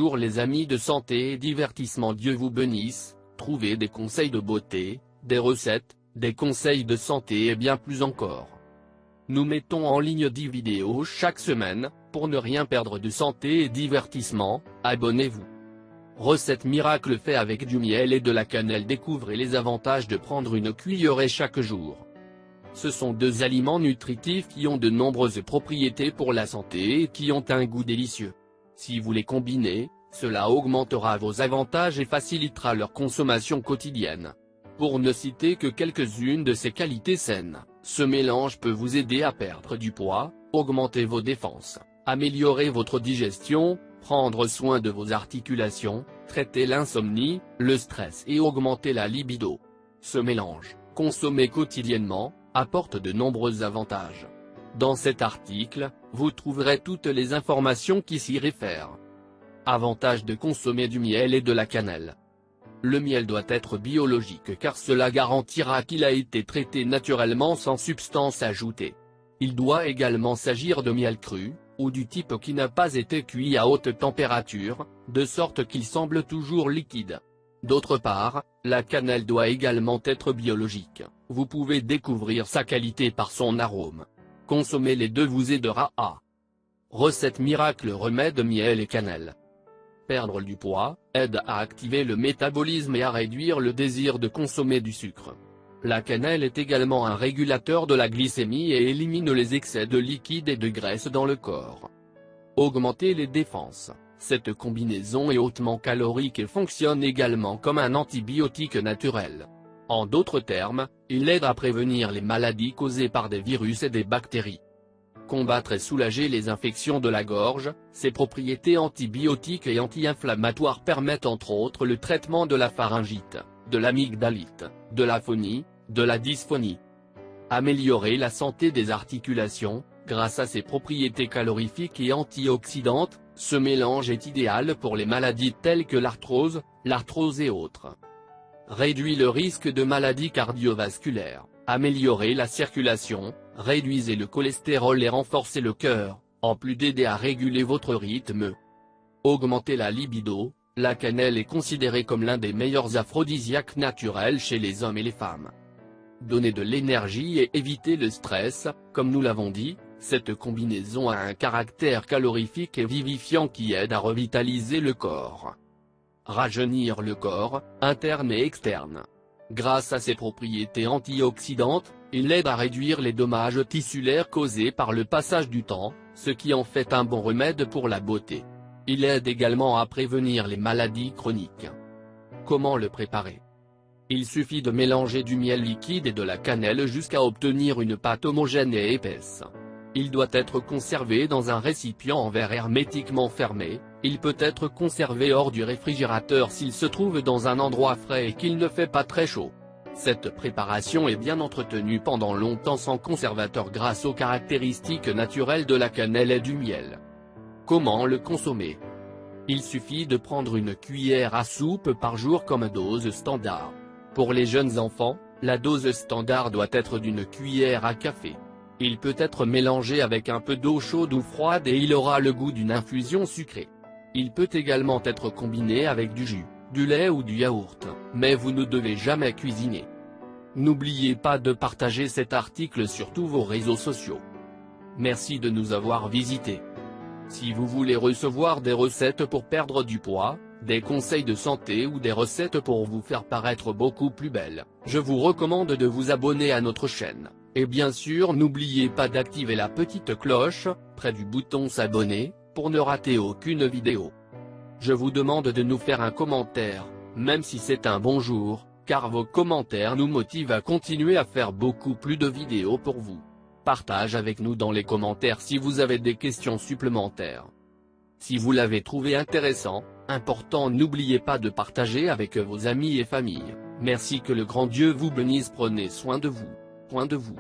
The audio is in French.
Bonjour les amis de santé et divertissement, Dieu vous bénisse. Trouvez des conseils de beauté, des recettes, des conseils de santé et bien plus encore. Nous mettons en ligne 10 vidéos chaque semaine. Pour ne rien perdre de santé et divertissement, abonnez-vous. Recette miracle fait avec du miel et de la cannelle. Découvrez les avantages de prendre une cuillerée chaque jour. Ce sont deux aliments nutritifs qui ont de nombreuses propriétés pour la santé et qui ont un goût délicieux. Si vous les combinez, cela augmentera vos avantages et facilitera leur consommation quotidienne. Pour ne citer que quelques-unes de ces qualités saines, ce mélange peut vous aider à perdre du poids, augmenter vos défenses, améliorer votre digestion, prendre soin de vos articulations, traiter l'insomnie, le stress et augmenter la libido. Ce mélange, consommé quotidiennement, apporte de nombreux avantages. Dans cet article, vous trouverez toutes les informations qui s'y réfèrent. Avantage de consommer du miel et de la cannelle. Le miel doit être biologique car cela garantira qu'il a été traité naturellement sans substance ajoutée. Il doit également s'agir de miel cru, ou du type qui n'a pas été cuit à haute température, de sorte qu'il semble toujours liquide. D'autre part, la cannelle doit également être biologique. Vous pouvez découvrir sa qualité par son arôme. Consommer les deux vous aidera à. Recette miracle remède miel et cannelle. Perdre du poids, aide à activer le métabolisme et à réduire le désir de consommer du sucre. La cannelle est également un régulateur de la glycémie et élimine les excès de liquide et de graisse dans le corps. Augmenter les défenses. Cette combinaison est hautement calorique et fonctionne également comme un antibiotique naturel. En d'autres termes, il aide à prévenir les maladies causées par des virus et des bactéries. Combattre et soulager les infections de la gorge. Ses propriétés antibiotiques et anti-inflammatoires permettent entre autres le traitement de la pharyngite, de l'amygdalite, de l'aphonie, de la dysphonie. Améliorer la santé des articulations. Grâce à ses propriétés calorifiques et antioxydantes, ce mélange est idéal pour les maladies telles que l'arthrose et autres. Réduit le risque de maladies cardiovasculaires. Améliorer la circulation, réduisez le cholestérol et renforcez le cœur, en plus d'aider à réguler votre rythme. Augmenter la libido. La cannelle est considérée comme l'un des meilleurs aphrodisiaques naturels chez les hommes et les femmes. Donner de l'énergie et éviter le stress. Comme nous l'avons dit, cette combinaison a un caractère calorifique et vivifiant qui aide à revitaliser le corps. Rajeunir le corps, interne et externe. Grâce à ses propriétés antioxydantes, il aide à réduire les dommages tissulaires causés par le passage du temps, ce qui en fait un bon remède pour la beauté. Il aide également à prévenir les maladies chroniques. Comment le préparer? Il suffit de mélanger du miel liquide et de la cannelle jusqu'à obtenir une pâte homogène et épaisse. Il doit être conservé dans un récipient en verre hermétiquement fermé. Il peut être conservé hors du réfrigérateur s'il se trouve dans un endroit frais et qu'il ne fait pas très chaud. Cette préparation est bien entretenue pendant longtemps sans conservateur grâce aux caractéristiques naturelles de la cannelle et du miel. Comment le consommer? Il suffit de prendre une cuillère à soupe par jour comme dose standard. Pour les jeunes enfants, la dose standard doit être d'une cuillère à café. Il peut être mélangé avec un peu d'eau chaude ou froide et il aura le goût d'une infusion sucrée. Il peut également être combiné avec du jus, du lait ou du yaourt, mais vous ne devez jamais cuisiner. N'oubliez pas de partager cet article sur tous vos réseaux sociaux. Merci de nous avoir visités. Si vous voulez recevoir des recettes pour perdre du poids, des conseils de santé ou des recettes pour vous faire paraître beaucoup plus belle, je vous recommande de vous abonner à notre chaîne. Et bien sûr n'oubliez pas d'activer la petite cloche, près du bouton s'abonner, pour ne rater aucune vidéo. Je vous demande de nous faire un commentaire, même si c'est un bonjour, car vos commentaires nous motivent à continuer à faire beaucoup plus de vidéos pour vous. Partage avec nous dans les commentaires si vous avez des questions supplémentaires. Si vous l'avez trouvé intéressant, important, n'oubliez pas de partager avec vos amis et familles. Merci, que le grand Dieu vous bénisse, prenez soin de vous.